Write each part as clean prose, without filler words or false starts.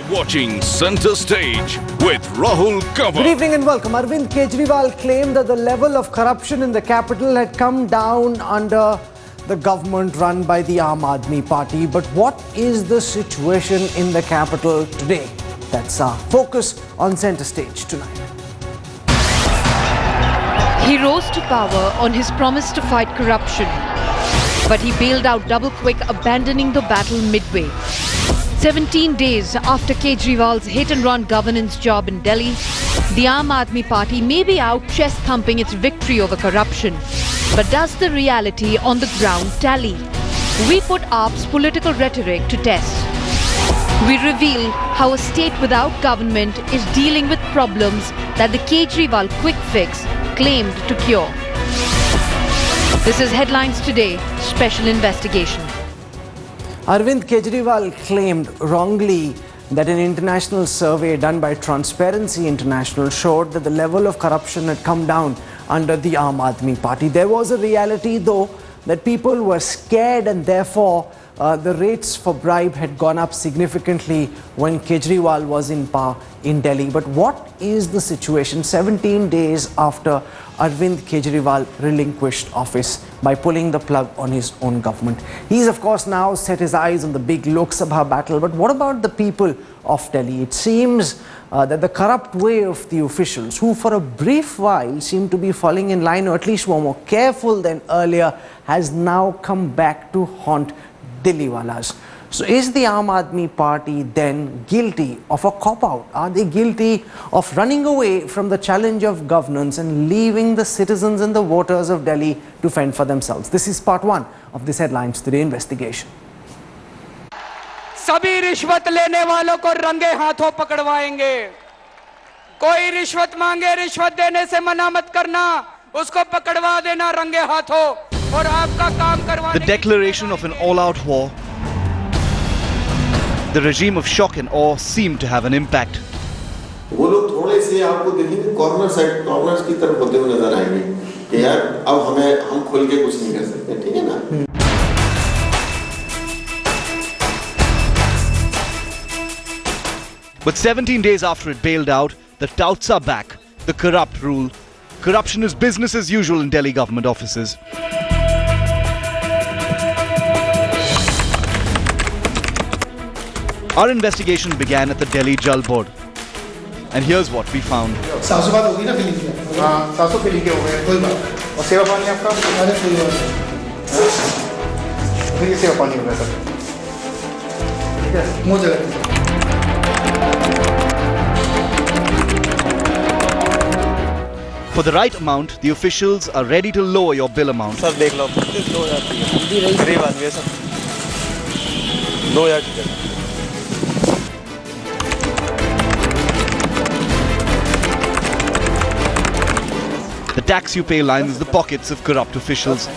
Watching Center Stage with Rahul Kanwar. Good evening and welcome. Arvind Kejriwal claimed that the level of corruption in the capital had come down under the government run by the Aam Aadmi Party. But what is the situation in the capital today? That's our focus on Center Stage tonight. He rose to power on his promise to fight corruption. But he bailed out double quick, abandoning the battle midway. 17 days after Kejriwal's hit-and-run governance job in Delhi, the Aam Aadmi Party may be out chest-thumping its victory over corruption. But does the reality on the ground tally? We put AAP's political rhetoric to test. We reveal how a state without government is dealing with problems that the Kejriwal quick fix claimed to cure. This is Headlines Today, Special Investigation. Arvind Kejriwal claimed wrongly that an international survey done by Transparency International showed that the level of corruption had come down under the Aam Aadmi Party. There was a reality, though, that people were scared and therefore the rates for bribe had gone up significantly when Kejriwal was in power in Delhi. But what is the situation 17 days after Arvind Kejriwal relinquished office by pulling the plug on his own government? He's of course now set his eyes on the big Lok Sabha battle, but what about the people of Delhi? It seems that the corrupt way of the officials, who for a brief while seemed to be falling in line or at least were more careful than earlier, has now come back to haunt Delhiwalas. So is the Aam Aadmi Party then guilty of a cop-out? Are they guilty of running away from the challenge of governance and leaving the citizens and the voters of Delhi to fend for themselves? This is part one of this Headlines Today investigation. सभी रिश्वत लेने वालों को रंगे हाथों पकड़वाएंगे। कोई रिश्वत मांगे, रिश्वत देने से मना मत करना, उसको पकड़वा देना रंगे हाथों और आपका काम करवाने। The declaration of an all-out war, the regime of shock and awe seemed to have an impact. वो लोग थोड़े से आपको देखेंगे कॉर्नर्स की तरफ होते हुए नजर आएंगे कि यार अब हम खुल के कुछ नहीं कर सकते, ठीक है ना? But 17 days after it bailed out, the touts are back. The corrupt rule. Corruption is business as usual in Delhi government offices. Our investigation began at the Delhi Jal Board. And here's what we found. For the right amount, the officials are ready to lower your bill amount. Sir देख लो, लो जाती है। गरीब आदमी है sir. 2000 ticket. The tax you pay lines the pockets of corrupt officials.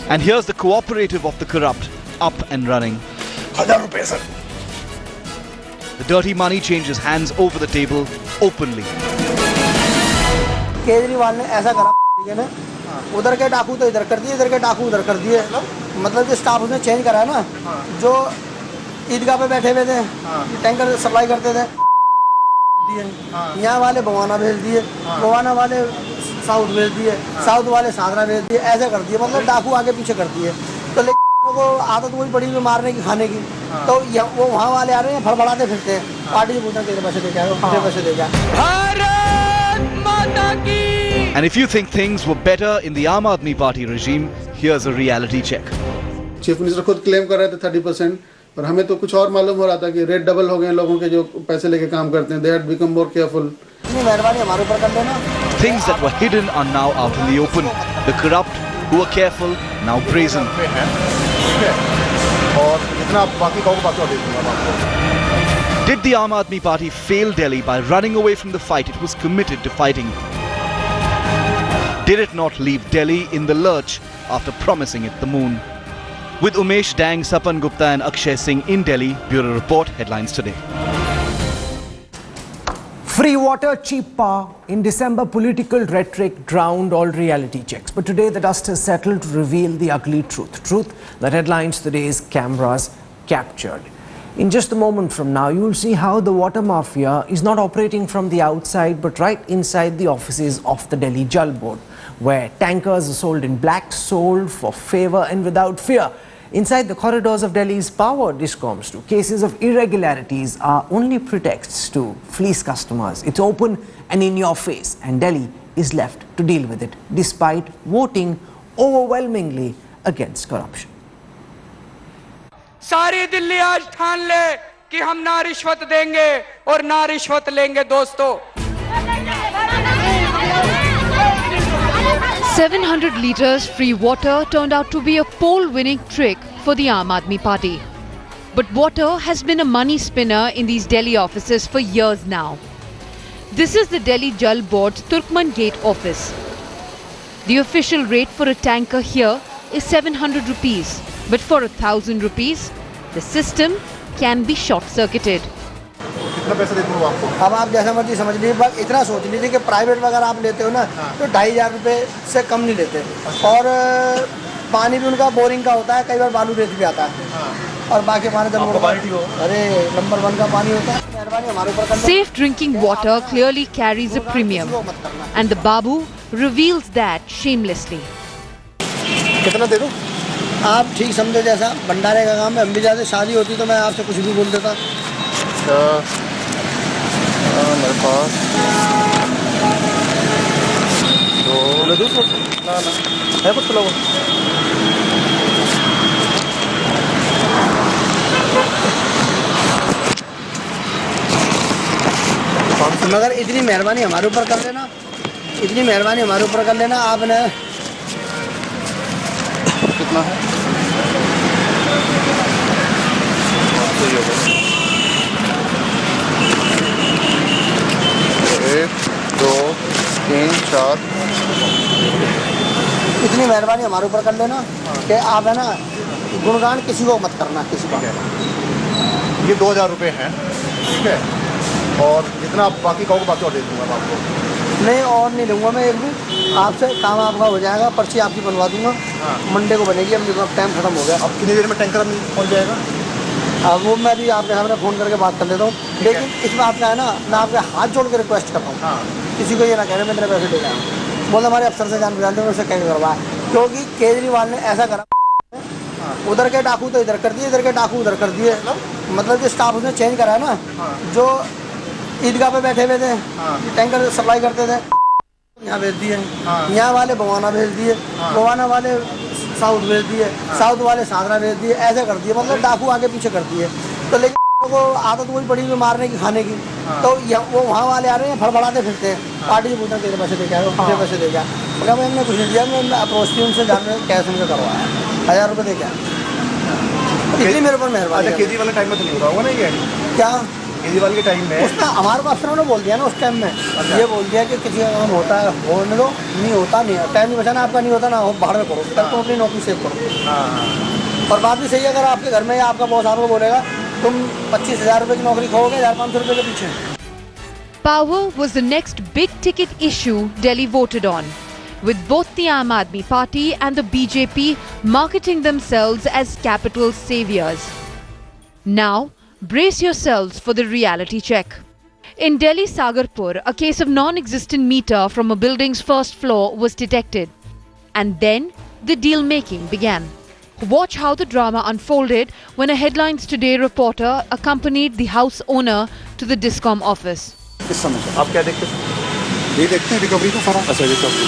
And here's the cooperative of the corrupt, up and running. The dirty money changes hands over the table openly. Kejriwal ने ऐसा करा ना, उधर के डाकू तो इधर कर दिए, इधर के डाकू उधर कर दिए। मतलब जो स्टाफ उसने चेंज करा है ना, जो ईदगाह पे बैठे हुए थे, टैंकर सप्लाई करते थे, यहाँ वाले बवाना भेज दिए, बवाना वाले साउथ भेज दिए, साउथ वाले सागरा भेज दिए, ऐसे कर दिए। मतलब डाकू आगे पीछे कर दिए। तो लेकिन को आदत वही पड़ी हुई मारने की, खाने की। तो वो वहाँ वाले आ रहे हैं, फड़फड़ाते फिरते हैं। पार्टी से पूछना कितने पैसे दे के आए हो, कितने पैसे दे के आए। And if you think things were better in the Aam Aadmi Party regime, here's a reality check. Chief minister खुद क्लेम कर रहे थे 30%, और हमें तो कुछ और मालूम हो रहा था कि रेट डबल हो गए लोगों के जो पैसे लेके काम करते हैं. They had become more careful. Things that were hidden are now out in the open. The corrupt, who were careful, now brazen. Did the Aam Aadmi Party fail Delhi by running away from the fight it was committed to fighting? Did it not leave Delhi in the lurch after promising it the moon? With Umesh Dang, Sapan Gupta and Akshay Singh in Delhi, Bureau Report, headlines today. Free water, cheap power. In December, political rhetoric drowned all reality checks. But today, the dust has settled to reveal the ugly truth. Truth that headlines today's cameras captured. In just a moment from now, you will see how the water mafia is not operating from the outside, but right inside the offices of the Delhi Jal Board, where tankers are sold in black, sold for favour and without fear. Inside the corridors of Delhi's power discoms too, cases of irregularities are only pretexts to fleece customers. It's open and in your face, and Delhi is left to deal with it, despite voting overwhelmingly against corruption. सारी दिल्ली आज ठान ले कि हम ना रिश्वत देंगे और ना रिश्वत लेंगे दोस्तों। 700 litres free water turned out to be a poll-winning trick for the Aam Aadmi Party. But water has been a money spinner in these Delhi offices for years now. This is the Delhi Jal Board's Turkman Gate office. The official rate for a tanker here is 700 rupees. But for 1,000 rupees, the system can be short-circuited. कितना पैसा दे दूँ आपको? अब आप जैसा मर्जी समझ लीजिए, बस इतना सोच लीजिए कि प्राइवेट वगैरह आप लेते हो ना तो 2,500 रुपये से कम नहीं लेते। और पानी भी उनका बोरिंग का होता है, कई बार बालू रेत भी आता है। और बाकी हमारे अरे नंबर 1 का पानी होता है। मेहरबानी हमारे ऊपर। Safe drinking water clearly carries a premium, and the Babu reveals that shamelessly. कितना दे दूँ? आप ठीक समझो, जैसा भंडारे का काम है, हम भी जाते, शादी होती तो मैं आपसे कुछ भी बोल देता। मेरे पास तो ना है कुछ लोग। मगर इतनी मेहरबानी हमारे ऊपर कर लेना, इतनी मेहरबानी हमारे ऊपर कर लेना आपने। कितना है? एक, दो, तीन, चार। इतनी मेहरबानी हमारे ऊपर कर लेना कि आप है ना गुणगान किसी को मत करना, किसी का। ये 2,000 रुपये हैं, ठीक है। और जितना आप बाकी कहोगे बाकी और दे दूँगा मैं आपको। नहीं और नहीं लूँगा मैं एक भी आपसे, काम आपका हो जाएगा, पर्ची आपकी बनवा दूँगा। मंडे को बनेगी, अब टाइम खत्म हो गया। अब कितनी देर में टैंकर पहुँच जाएगा? अब वो मैं भी आपके सामने फ़ोन करके बात कर लेता हूँ। लेकिन इस बात का है ना, मैं आपके हाथ जोड़ के रिक्वेस्ट करता हूँ, किसी को ये ना कहना मैं तेरे पैसे दे जाऊँ। बोल हमारे अफसर से जान पहचानते हैं, उससे कहीं करवाया, क्योंकि केजरीवाल ने ऐसा करा, उधर के डाकू तो इधर कर दिए, इधर के डाकू उधर कर दिए। मतलब जो स्टाफ उसने चेंज करा है ना, जो ईदगाह पे बैठे हुए थे, टैंकर सप्लाई करते थे, यहाँ भेज दिए। यहाँ वाले बवाना भेज दिए, बवाना वाले साउथ भेज दिए, साउथ वाले सागरा भेज दिए, ऐसे कर दिए। मतलब डाकू आगे पीछे कर दिए। तो लेकिन को आदत वही पड़ी हुई मारने की, खाने की। तो वो वहाँ वाले आ रहे हैं, फड़फड़ाते फिरते हैं। पार्टी से पूछना तेरे पैसे दे क्या, कितने पैसे दे क्या? मगर मैंने कुछ नहीं दिया, मैं अप्रोच थी उनसे, जान में कैश उनसे करवाया, 1,000 रुपये दे क्या। इतनी मेरे ऊपर मेहरबानी। केजरीवाल के टाइम में तो नहीं होगा ना ये क्या? केजरीवाल के टाइम में उसका हमारे को अफसरों ने बोल दिया ना उस टाइम में, ये बोल दिया कि किसी का काम होता है होने दो, नहीं होता नहीं है। टाइम नहीं बचाना आपका, नहीं होता ना हो, बाहर में करो, तब तुम अपनी नौकरी सेव करो। और बात भी सही है, अगर आपके घर में या आपका बॉस आपको बोलेगा तुम 25,000 रुपये की नौकरी खोगे 1,500 रुपये के पीछे। Power was the next big ticket issue Delhi voted on, with both the Aam Aadmi Party and the BJP marketing themselves as capital saviors. Now, brace yourselves for the reality check. In Delhi Sagarpur, a case of non-existent meter from a building's first floor was detected. And then the deal-making began. Watch how the drama unfolded when a Headlines Today reporter accompanied the house owner to the Discom office. किस समय से? आप क्या देखते हैं? ये देखते हैं रिकवरी को सारा। अच्छा रिकवरी।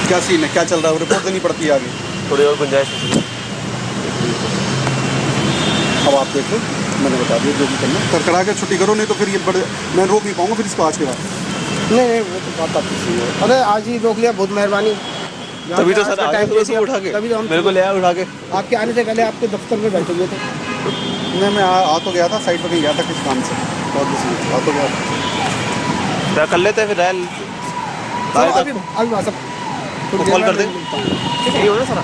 क्या सीन है, क्या चल रहा है? रिपोर्ट देनी पड़ती है आगे। थोड़ी और गुंजाइश है। अब आप देख लो, मैंने बता दिया जो भी करना है। करा के छुट्टी करो, नहीं तो फिर ये बड़े मैं रोक नहीं पाऊंगा फिर इसको आज के बाद। नहीं वो तो बात आपकी सही है। अरे आज ही रोक लिया, बहुत मेहरबानी। तभी तो सर टाइम उठा के मेरे को ले आया उठा के। आपके आने से पहले आपके दफ्तर में बैठे हुए थे। मैं आ तो गया था, साइड पर कहीं गया था किस काम से, बहुत बिजी आ तो गया था। क्या कर लेते हैं फिर रायल अभी सब कॉल कर दे। ठीक है, ये हो ना सर।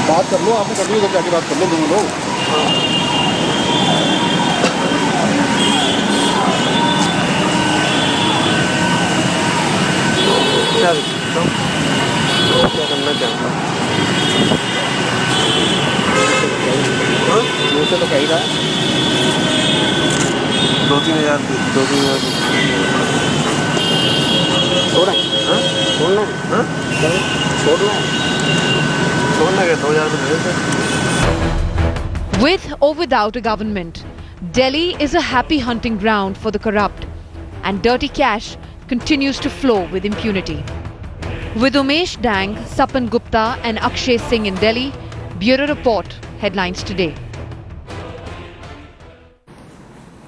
बात कर लो, आपने कर ली तो जाके बात कर लो दोनों लोग। क्या करना चाहता मुझसे तो कह ही रहा है 2-3 हज़ार छोड़ना क्या 2,000 तो दे दे। With or without a government, Delhi is a happy hunting ground for the corrupt, and dirty cash continues to flow with impunity. With Umesh Dang, Sapan Gupta and Akshay Singh in Delhi, Bureau Report, headlines today.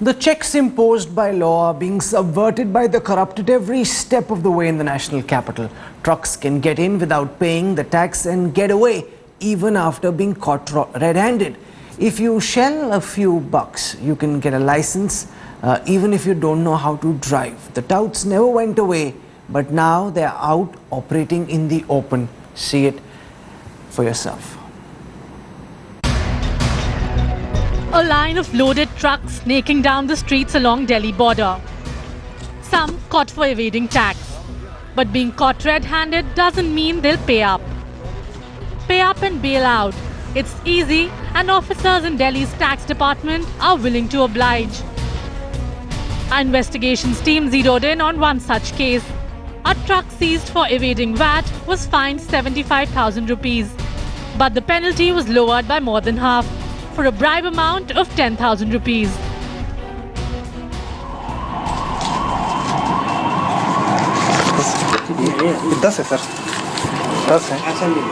The checks imposed by law are being subverted by the corrupt at every step of the way in the national capital. Trucks can get in without paying the tax and get away even after being caught red-handed. If you shell a few bucks, you can get a license even if you don't know how to drive. The touts never went away, but now they are out operating in the open. See it for yourself. A line of loaded trucks snaking down the streets along Delhi border. Some caught for evading tax. But being caught red-handed doesn't mean they'll pay up. Pay up and bail out. It's easy, and officers in Delhi's tax department are willing to oblige. Our investigations team zeroed in on one such case. A truck seized for evading VAT was fined 75,000 rupees. But the penalty was lowered by more than half, for a bribe amount of 10,000 rupees. दस है sir, 10 है। ऐसा नहीं है,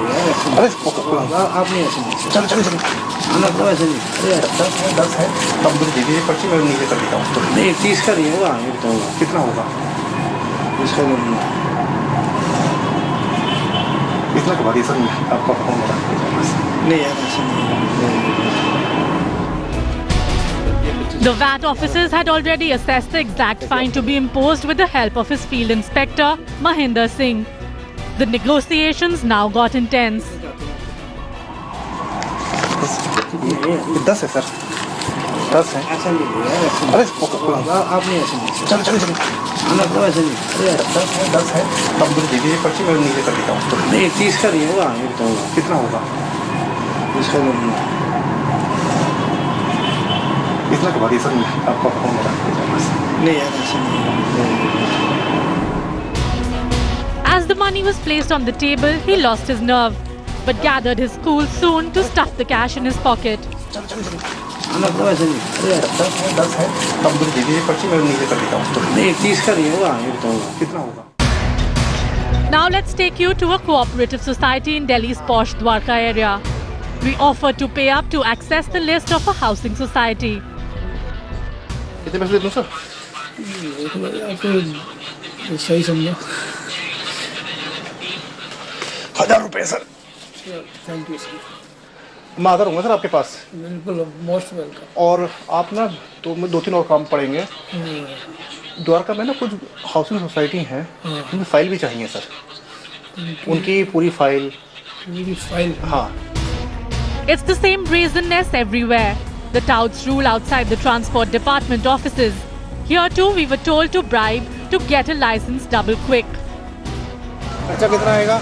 अरे आप नहीं ऐसे चलो चलो चलो, ऐसे नहीं, 10 है, तब मुझे दे दीजिए पर्ची, मैं नीचे कर देता हूँ। नहीं 30 का नहीं होगा, ये बताऊँगा कितना होगा, 30 का इतना के बाद ये सर आपका फोन नहीं है, ऐसा नहीं। The VAT officers had already assessed the exact fine to be imposed with the help of his field inspector, Mahinder Singh. The negotiations now got intense. 10 है सर, 10 है। ऐसा नहीं है, अरे आप नहीं ऐसे चलो चलो चलो, ऐसे नहीं, 10 है, तब मुझे दे दीजिए पर्ची, मैं नीचे कर देता हूँ। नहीं 30 का नहीं होगा, ये बताऊँगा कितना होगा, 30 का नहीं, इतना के बाद ये सर आपका फोन नहीं है, ऐसा नहीं। As the money was placed on the table, he lost his nerve, but gathered his cool soon to stuff the cash in his pocket. चलो चलो चलो, ऐसे नहीं, 10 है, तब मुझे दे दीजिए पर्ची, मैं नीचे कर देता हूँ। नहीं 30 का नहीं होगा, ये बताऊँगा कितना होगा। Now let's take you to a cooperative society in Delhi's posh Dwarka area. We offer to pay up to access the list of a housing society. कितने पैसे दूँ सर? सही समझो। 1000 रुपए सर। Thank you sir. मैं आता रहूँगा sir आपके पास। बिल्कुल, मोस्ट वेलकम। और आप ना तो 2-3 और काम पड़ेंगे। द्वारका में ना कुछ हाउसिंग सोसाइटी हैं, उनकी फाइल भी चाहिए सर, उनकी पूरी फाइल। हाँ। It's the same brazenness everywhere. The touts rule outside the transport department offices. Here too we were told to bribe to get a license double quick. अच्छा कितना आएगा?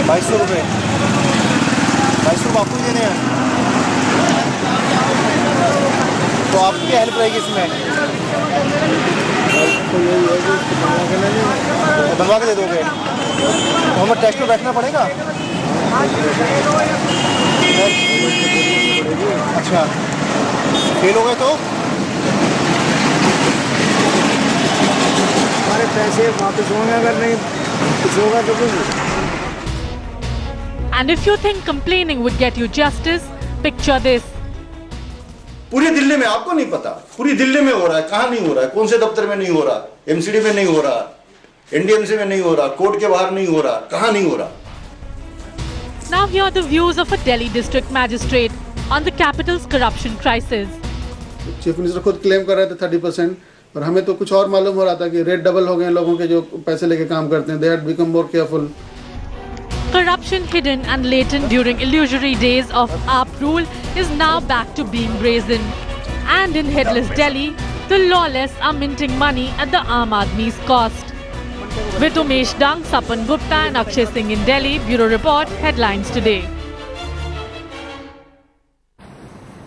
2200 रुपये। 2200 रुपये आपको ही देने हैं। तो आपकी क्या हेल्प रहेगी इसमें? बनवा के दे दोगे? तो हमें टेस्ट में बैठना पड़ेगा? अच्छा, फेल हो गए तो? हमारे पैसे वापस होंगे, अगर नहीं कुछ होगा तो कुछ। And if you think complaining would get you justice, picture this. पूरी दिल्ली में आपको नहीं पता, पूरी दिल्ली में हो रहा है, कहाँ नहीं हो रहा है, कौन से दफ्तर में नहीं हो रहा, एमसीडी में नहीं हो रहा, एनडीएमसी में नहीं हो रहा, कोर्ट के बाहर नहीं हो रहा, कहाँ नहीं हो रहा। Now hear the views of a Delhi district magistrate on the capital's corruption crisis. Chief minister खुद क्लेम कर रहे थे 30%, और हमें तो कुछ और मालूम हो रहा था कि रेट डबल हो गए लोगों के जो पैसे लेके काम करते हैं. They had become more careful. Corruption hidden and latent during illusory days of AAP rule is now back to being brazen. And in headless Delhi, the lawless are minting money at the Aam Aadmi's cost. With Umesh Dung, Sapan Gupta and Akshay Singh in Delhi, Bureau Report, Headlines Today.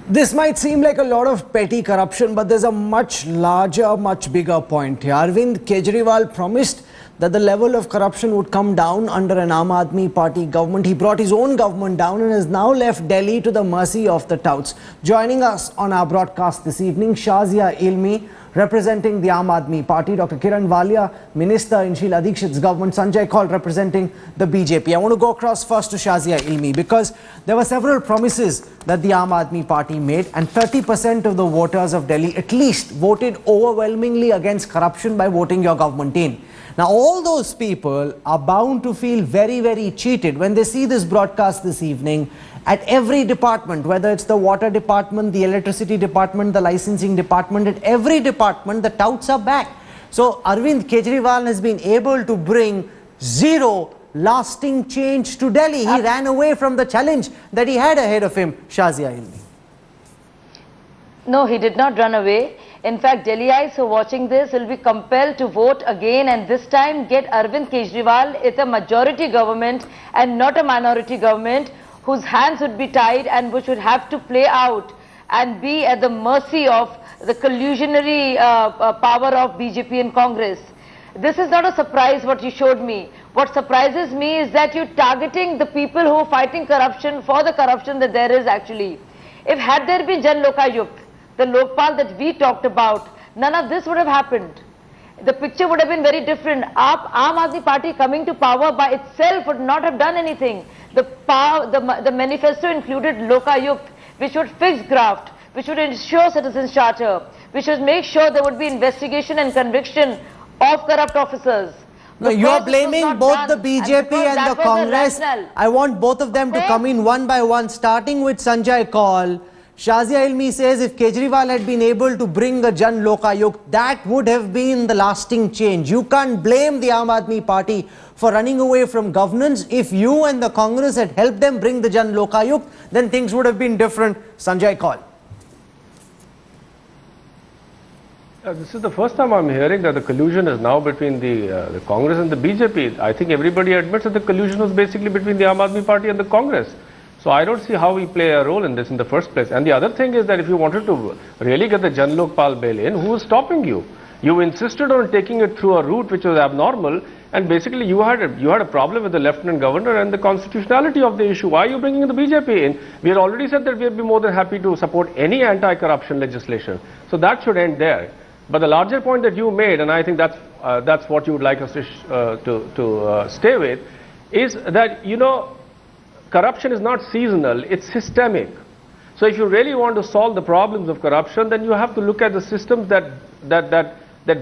This might seem like a lot of petty corruption, but there's a much larger, much bigger point here. Arvind Kejriwal promised that the level of corruption would come down under an Aam Aadmi Party government. He brought his own government down and has now left Delhi to the mercy of the touts. Joining us on our broadcast this evening, Shazia Ilmi, representing the Aam Aadmi Party, Dr. Kiran Walia, Minister in Sheila Dikshit's government, Sanjay Kaul representing the BJP. I want to go across first to Shazia Ilmi because there were several promises that the Aam Aadmi Party made, and 30% of the voters of Delhi at least voted overwhelmingly against corruption by voting your government in. Now all those people are bound to feel very, very cheated when they see this broadcast this evening. At every department, whether it's the water department, the electricity department, the licensing department, at every department, the touts are back. So Arvind Kejriwal has been able to bring zero lasting change to Delhi. He ran away from the challenge that he had ahead of him. Shazia Ilmi. No, he did not run away. In fact, Delhiites who are watching this will be compelled to vote again, and this time get Arvind Kejriwal. It's a majority government and not a minority government, whose hands would be tied and which would have to play out and be at the mercy of the collusionary power of BJP and Congress. This is not a surprise what you showed me. What surprises me is that you're targeting the people who are fighting corruption for the corruption that there is actually. If had there been Jan Lokayukt, the Lokpal that we talked about, none of this would have happened. The picture would have been very different. Aam Aadmi Party coming to power by itself would not have done anything. The manifesto included Lokayukt, which would fix graft, which would ensure citizens' charter, which would make sure there would be investigation and conviction of corrupt officers. No, you're blaming both the BJP and the Congress. I want both of them to come in one by one, starting with Sanjay Kaul. Shazia Ilmi says if Kejriwal had been able to bring a Jan Lokayukt, that would have been the lasting change. You can't blame the Aam Aadmi Party for running away from governance. If you and the Congress had helped them bring the Jan Lokayukt, then things would have been different. Sanjay Kaul. This is the first time I'm hearing that the collusion is now between the Congress and the BJP. I think everybody admits that the collusion was basically between the Aam Aadmi Party and the Congress. So I don't see how we play a role in this in the first place. And the other thing is that if you wanted to really get the Jan Lokpal bail in, who was stopping you? You insisted on taking it through a route which was abnormal, and basically you had a problem with the Lieutenant Governor and the constitutionality of the issue. Why are you bringing the BJP in? We had already said that we would be more than happy to support any anti-corruption legislation. So that should end there. But the larger point that you made, and I think that's what you would like us to stay with, is that, you know, corruption is not seasonal, it's systemic. So if you really want to solve the problems of corruption, then you have to look at the systems that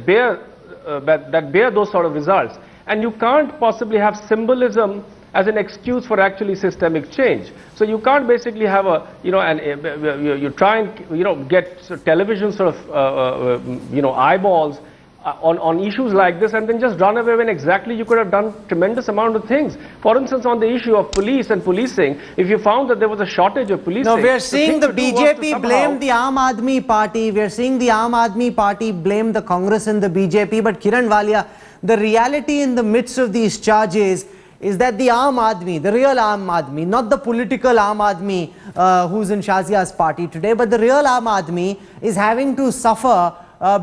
bear those sort of results. And you can't possibly have symbolism as an excuse for actually systemic change. So you can't basically have you try and get television sort of eyeballs on issues like this and then just run away when exactly you could have done tremendous amount of things. For instance, on the issue of police and policing, if you found that there was a shortage of policing... No, we are seeing the BJP blame the Aam Aadmi Party. We are seeing the Aam Aadmi Party blame the Congress and the BJP. But Kiran Walia, the reality in the midst of these charges is that the Aam Aadmi, the real Aam Aadmi, not the political Aam Aadmi who's in Shazia's party today, but the real Aam Aadmi is having to suffer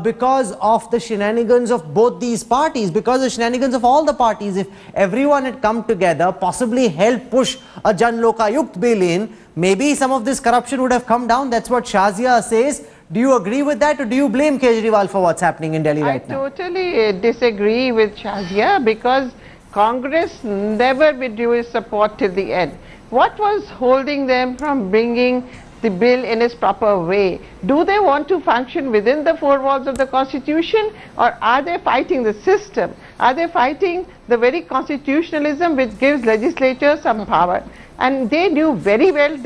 because of the shenanigans of both these parties, because of the shenanigans of all the parties. If everyone had come together, possibly helped push a Jan Lokayukt bill in, maybe some of this corruption would have come down. That's what Shazia says. Do you agree with that, or do you blame Kejriwal for what's happening in Delhi right now? I totally disagree with Shazia, because Congress never withdrew its support till the end. What was holding them from bringing the bill in its proper way? Do they want to function within the four walls of the Constitution, or are they fighting the system? Are they fighting the very constitutionalism which gives legislatures some power? And they knew very well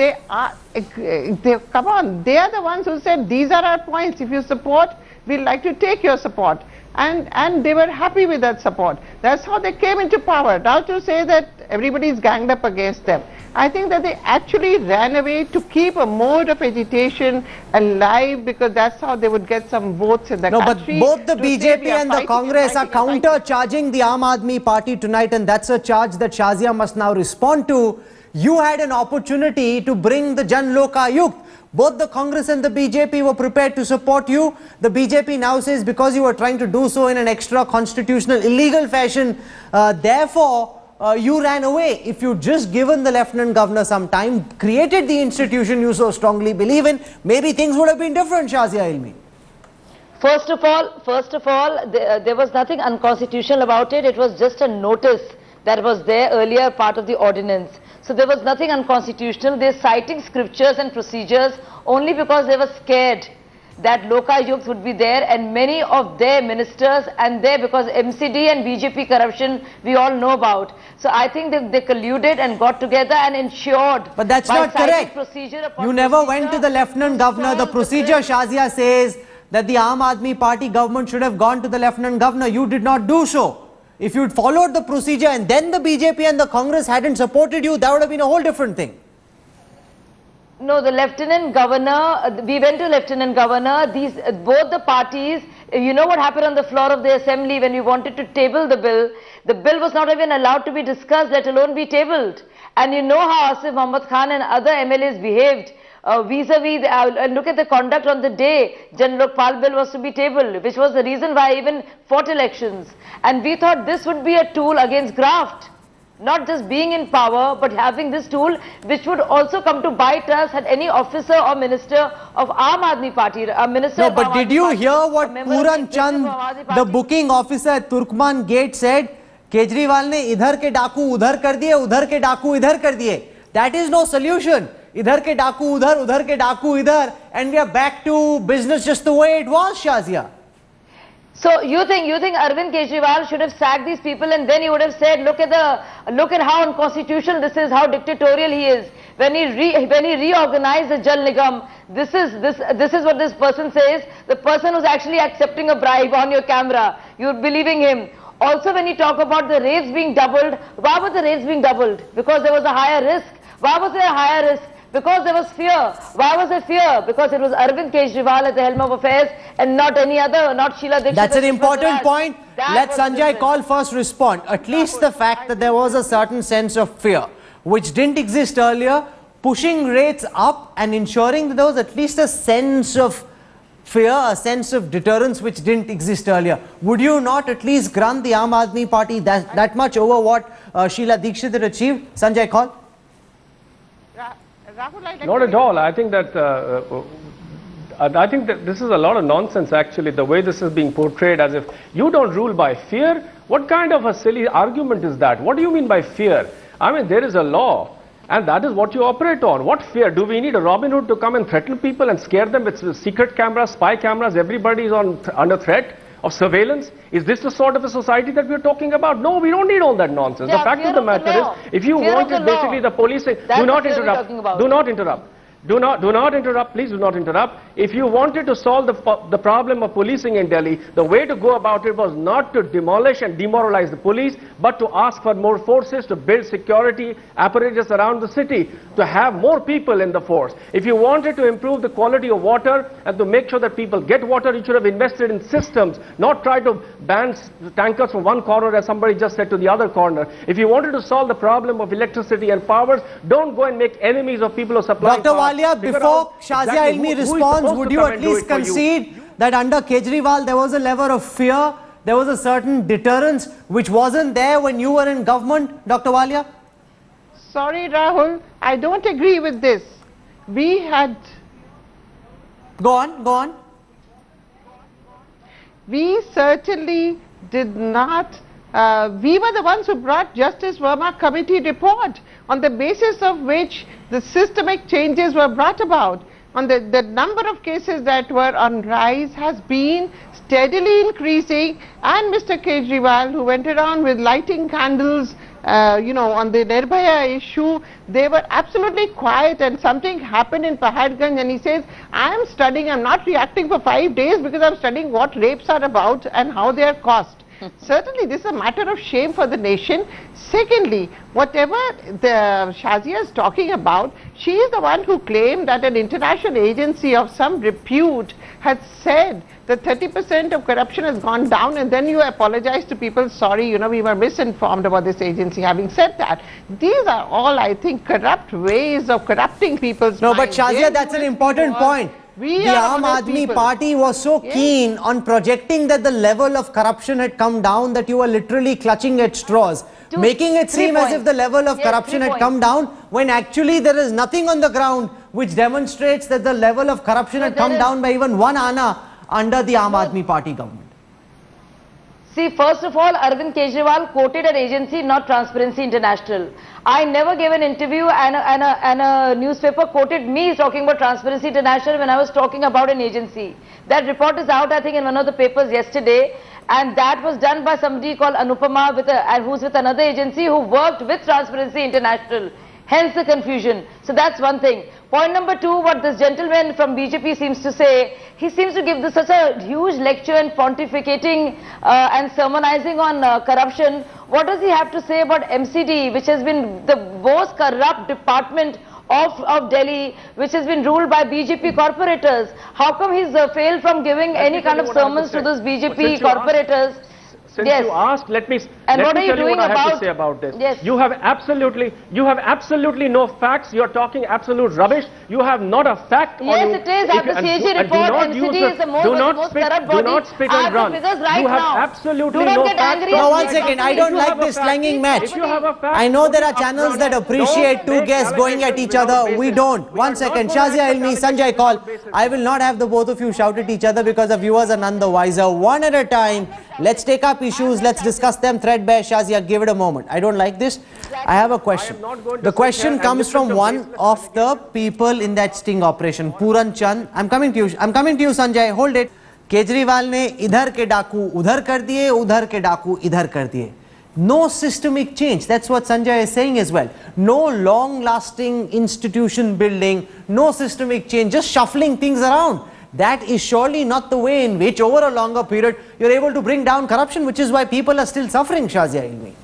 come on, they are the ones who said these are our points. If you support we'd like to take your support. And they were happy with that support. That's how they came into power. Now to say that everybody's ganged up against them, I think that they actually ran away to keep a mode of agitation alive, because that's how they would get some votes in the country. No, but both the BJP and the Congress are counter-charging the Aam Aadmi Party tonight, and that's a charge that Shazia must now respond to. You had an opportunity to bring the Jan Lok Ayukt. Both the Congress and the BJP were prepared to support you. The BJP now says because you were trying to do so in an extra-constitutional, illegal fashion, therefore, you ran away. If you'd just given the Lieutenant Governor some time, created the institution you so strongly believe in, maybe things would have been different, Shazia Ilmi. First of all, there was nothing unconstitutional about it. It was just a notice that was there earlier, part of the ordinance. So there was nothing unconstitutional. They're citing scriptures and procedures only because they were scared that Lokayukt would be there, and many of their ministers and there, because MCD and BJP corruption we all know about. So I think they colluded and got together and ensured. But that's not correct. You never went to the Lieutenant Governor. The procedure, Shazia says that the Aam Aadmi Party government should have gone to the Lieutenant Governor. You did not do so. If you'd followed the procedure and then the BJP and the Congress hadn't supported you, that would have been a whole different thing. No, the Lieutenant Governor, we went to Lieutenant Governor, both the parties, you know what happened on the floor of the assembly when we wanted to table the bill was not even allowed to be discussed, let alone be tabled. And you know how Asif Mohammad Khan and other MLAs behaved vis-a-vis, look at the conduct on the day Jan Lokpal bill was to be tabled, which was the reason why I even fought elections. And we thought this would be a tool against graft. Not just being in power, but having this tool which would also come to bite us had any officer or minister of Aam Aadmi Party, a minister No, but did you hear what Puran Chand, the booking officer at Turkman Gate said? Kejriwal ne idhar ke daku udhar kar diye, udhar ke daku idhar kar diye. That is no solution. Idhar ke daku udhar ke daku idhar, and we are back to business just the way it was, Shazia. So you think Arvind Kejriwal should have sacked these people, and then he would have said, look at how unconstitutional this is, how dictatorial he is. When he reorganized the Jal Nigam, this is what this person says. The person who's actually accepting a bribe on your camera, you're believing him. Also, when you talk about the raids being doubled, why were the raids being doubled? Because there was a higher risk. Why was there a higher risk? Because there was fear. Why was there fear? Because it was Arvind Kejriwal at the helm of affairs and not any other, not Sheila Dikshit. That's an important point. Let Sanjay Kaul first respond. At least the fact that there was a certain sense of fear, which didn't exist earlier, pushing rates up and ensuring that there was at least a sense of fear, a sense of deterrence which didn't exist earlier. Would you not at least grant the Aam Aadmi Party that much over what Sheila Dikshit had achieved? Sanjay Kaul? Not at all. I think that this is a lot of nonsense actually, the way this is being portrayed as if you don't rule by fear. What kind of a silly argument is that? What do you mean by fear? I mean, there is a law and that is what you operate on. What fear? Do we need a Robin Hood to come and threaten people and scare them with secret cameras, spy cameras? Everybody is under threat of surveillance. Is this the sort of a society that we're talking about? No, we don't need all that nonsense. Yeah, the fact of the matter is, if you wanted basically the police, do not interrupt. Do not interrupt. Do not interrupt, please do not interrupt. If you wanted to solve the problem of policing in Delhi, the way to go about it was not to demolish and demoralize the police, but to ask for more forces, to build security apparatus around the city, to have more people in the force. If you wanted to improve the quality of water and to make sure that people get water, you should have invested in systems, not try to ban tankers from one corner as somebody just said to the other corner. If you wanted to solve the problem of electricity and powers, don't go and make enemies of people who supply power. Before Shazia Ilmi responds, would you at least concede that under Kejriwal there was a level of fear, there was a certain deterrence which wasn't there when you were in government, Dr. Walia? Sorry, Rahul, I don't agree with this. We had... Go on. We certainly did not... we were the ones who brought Justice Verma committee report, on the basis of which the systemic changes were brought about. On the number of cases that were on rise has been steadily increasing, and Mr. Kejriwal, who went around with lighting candles on the Nirbhaya issue, they were absolutely quiet, and something happened in Paharganj, and he says, I am studying, I am not reacting for 5 days because I am studying what rapes are about and how they are caused. Certainly this is a matter of shame for the nation. Secondly, whatever the Shazia is talking about, she is the one who claimed that an international agency of some repute had said that 30% of corruption has gone down, and then you apologize to people, sorry, we were misinformed about this agency. Having said that, these are all, I think, corrupt ways of corrupting people's minds. But Shazia, that's an important point. The Aam Aadmi Party was so keen on projecting that the level of corruption had come down that you were literally clutching at straws, making it seem as if the level of corruption had come down, when actually there is nothing on the ground which demonstrates that the level of corruption had come down by even 1 anna under the Aam Aadmi Party government. See, first of all, Arvind Kejriwal quoted an agency, not Transparency International. I never gave an interview and a newspaper quoted me talking about Transparency International when I was talking about an agency. That report is out, I think, in one of the papers yesterday, and that was done by somebody called Anupama who's with another agency who worked with Transparency International. Hence the confusion. So that's one thing. Point number 2, what this gentleman from BJP seems to say, he seems to give such a huge lecture and pontificating and sermonizing on corruption. What does he have to say about MCD, which has been the most corrupt department of Delhi, which has been ruled by BJP corporators? How come he's failed from giving any kind of sermons to those BJP corporators? Since you asked, let me tell you what I have to say about this. Yes. You have absolutely no facts. You are talking absolute rubbish. You have not a fact on you. Yes, it is. At the CAG report, MCD is the most corrupt body. Do not spit and run. You have absolutely no facts. Now, 1 second. I don't like this slanging match. I know there are channels that appreciate two guests going at each other. We don't. 1 second. Shazia Ilmi, Sanjay call. I will not have the both of you shout at each other because the viewers are none the wiser. One at a time. Let's take up issues. Let's discuss them threadbare. Shazia, give it a moment. I don't like this. I have a question. The question comes from one of the people in that sting operation, Puran Chand. I'm coming to you, Sanjay. Hold it. Kejriwal ne idhar ke daku udhar kar diye, udhar ke daku idhar kar diye. No systemic change. That's what Sanjay is saying as well. No long-lasting institution building, no systemic change, just shuffling things around. That is surely not the way in which over a longer period you're able to bring down corruption, which is why people are still suffering, Shazia Ilmi.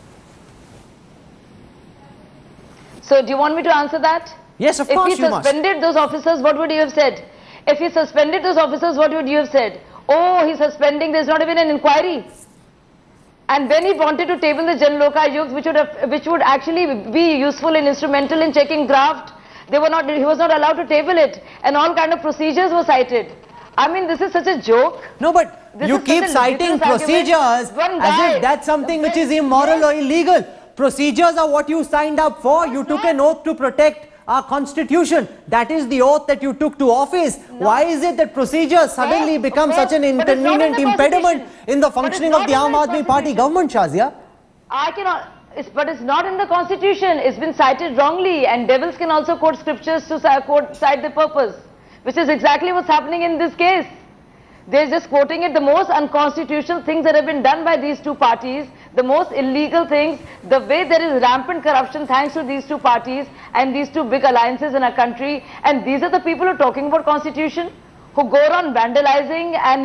So do you want me to answer that? Yes, of course you must. If he suspended those officers, what would you have said? If he suspended those officers, what would you have said? Oh, he's suspending, there's not even an inquiry. And then he wanted to table the Jan Lokayukt, which would actually be useful and instrumental in checking draft. He was not allowed to table it, and all kind of procedures were cited. I mean, this is such a joke. No, but you keep citing procedures as if that's something which is immoral or illegal. Procedures are what you signed up for. You took an oath to protect our constitution. That is the oath that you took to office. Why is it that procedures suddenly become such an inconvenient impediment in the functioning of the Aam Aadmi Party government, Shazia? But it's not in the constitution. It's been cited wrongly, and devils can also quote scriptures to cite the purpose, which is exactly what's happening in this case. They're just quoting it, the most unconstitutional things that have been done by these two parties, the most illegal things, the way there is rampant corruption thanks to these two parties and these two big alliances in our country. And these are the people who are talking about constitution, who go around vandalizing and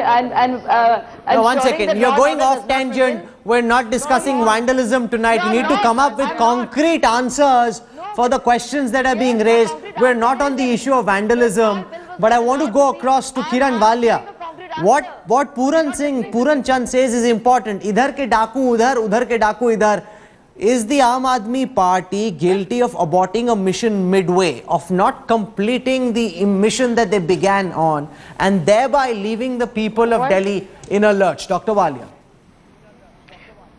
no, 1 second, you're going off tangent. We're not discussing vandalism tonight. You need to come up with concrete answers for the questions that are being raised. We're not on the issue of vandalism, but I want to go across to Kiran Walia. What Puran Chand says is important. Idhar ke daku udhar, udhar ke daku idhar. Is the Aam Aadmi Party guilty of aborting a mission midway, of not completing the mission that they began on, and thereby leaving the people of Delhi in a lurch? Dr. Walia.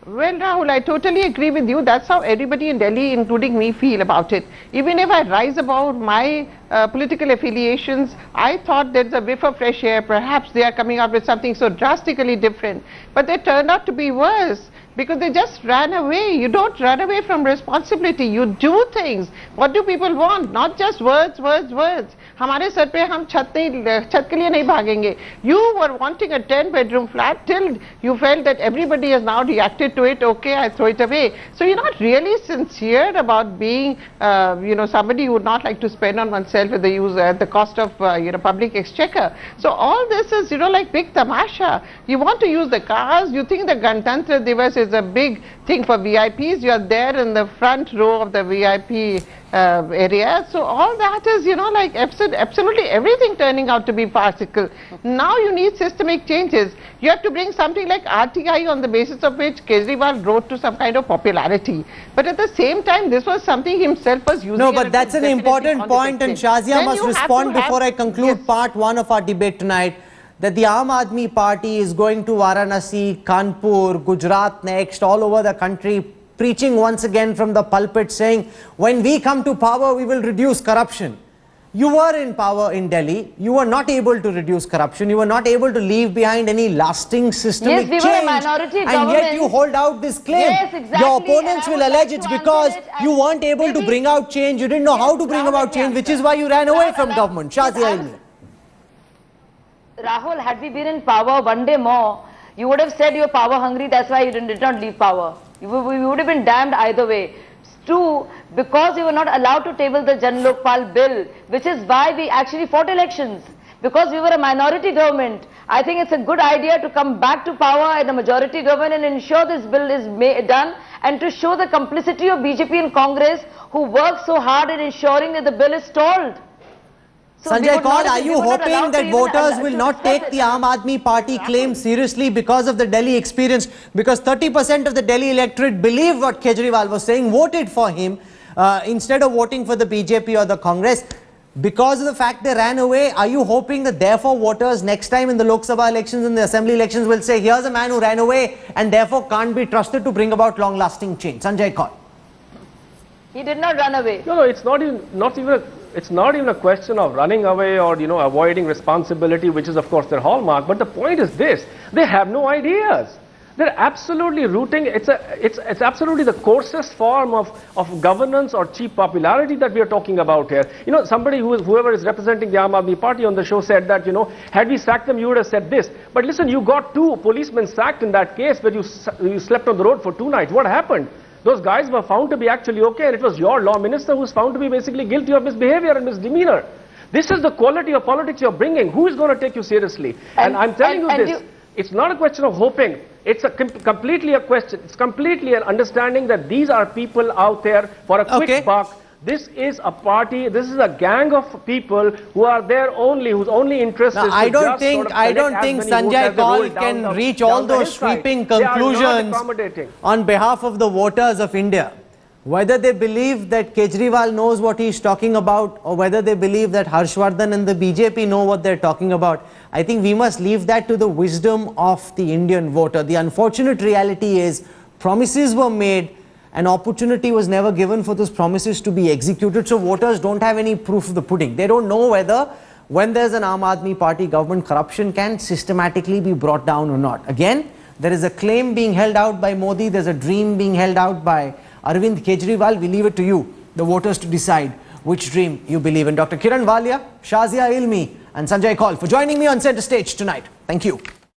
Well, Rahul, I totally agree with you. That's how everybody in Delhi, including me, feel about it. Even if I rise above my political affiliations, I thought there's a whiff of fresh air. Perhaps they are coming out with something so drastically different. But they turned out to be worse. because they just ran away. You don't run away from responsibility. You do things. What do people want? Not just words, words, words. हमारे sir पे हम छत के लिए नहीं भागेंगे. You were wanting a 10-bedroom flat till you felt that everybody has now reacted to it. Okay, I throw it away. So you're not really sincere about being, somebody who would not like to spend on oneself at the cost of, public exchequer. So all this is, like big tamasha. You want to use the cars. You think the Gantantra Divas is a big thing for VIPs. You are there in the front row of the VIP area. So all that is, like absolutely everything turning out to be farcical. Now you need systemic changes. You have to bring something like RTI on the basis of which Kejriwal rode to some kind of popularity. But at the same time, this was something himself was using. No, but that's an important point, and Shazia must respond before I conclude part one of our debate tonight. That the Aam Aadmi Party is going to Varanasi, Kanpur, Gujarat next, all over the country, preaching once again from the pulpit saying, when we come to power, we will reduce corruption. You were in power in Delhi. You were not able to reduce corruption. You were not able to leave behind any lasting systemic change. Yes, we were a minority government. And yet you hold out this claim. Yes, exactly. Your opponents will allege it's because you weren't able to bring out change. You didn't know how to bring about change, which is why you ran away from government. Shazia. Rahul, had we been in power one day more, you would have said you were power hungry, that's why you did not leave power. We would have been damned either way. Two, because we were not allowed to table the Jan Lokpal bill, which is why we actually fought elections. Because we were a minority government. I think it's a good idea to come back to power in a majority government and ensure this bill is done, and to show the complicity of BJP and Congress, who work so hard in ensuring that the bill is stalled. So Sanjay Kaul, are you hoping that voters will not take the Aam Aadmi Party claim seriously because of the Delhi experience? Because 30% of the Delhi electorate believed what Kejriwal was saying, voted for him instead of voting for the BJP or the Congress. Because of the fact they ran away, are you hoping that therefore voters next time in the Lok Sabha elections and the assembly elections will say, here's a man who ran away and therefore can't be trusted to bring about long-lasting change? Sanjay Kaul. He did not run away. No, it's not even a question of running away or avoiding responsibility, which is of course their hallmark. But the point is this: they have no ideas. They're absolutely rooting. It's absolutely the coarsest form of governance or cheap popularity that we are talking about here. Somebody whoever is representing the Aam Aadmi Party on the show said that had we sacked them, you would have said this. But listen, you got 2 policemen sacked in that case where you slept on the road for 2 nights. What happened? Those guys were found to be actually okay, and it was your law minister who was found to be basically guilty of misbehavior and misdemeanor. This is the quality of politics you're bringing. Who is going to take you seriously? And I'm telling you this, it's not a question of hoping. It's completely a question. It's completely an understanding that these are people out there for a quick buck. This is a party, this is a gang of people who are there only, whose only interest is to I don't think Sanjay Kaul can reach all those sweeping conclusions on behalf of the voters of India. Whether they believe that Kejriwal knows what he's talking about, or whether they believe that Harshvardhan and the BJP know what they're talking about, I think we must leave that to the wisdom of the Indian voter. The unfortunate reality is promises were made, an opportunity was never given for those promises to be executed, so voters don't have any proof of the pudding. They don't know whether, when there's an Aam Aadmi Party government, corruption can systematically be brought down or not. Again, there is a claim being held out by Modi, there's a dream being held out by Arvind Kejriwal. We leave it to you, the voters, to decide which dream you believe in. Dr. Kiran Walia, Shazia Ilmi and Sanjay Kaul for joining me on Centre Stage tonight. Thank you.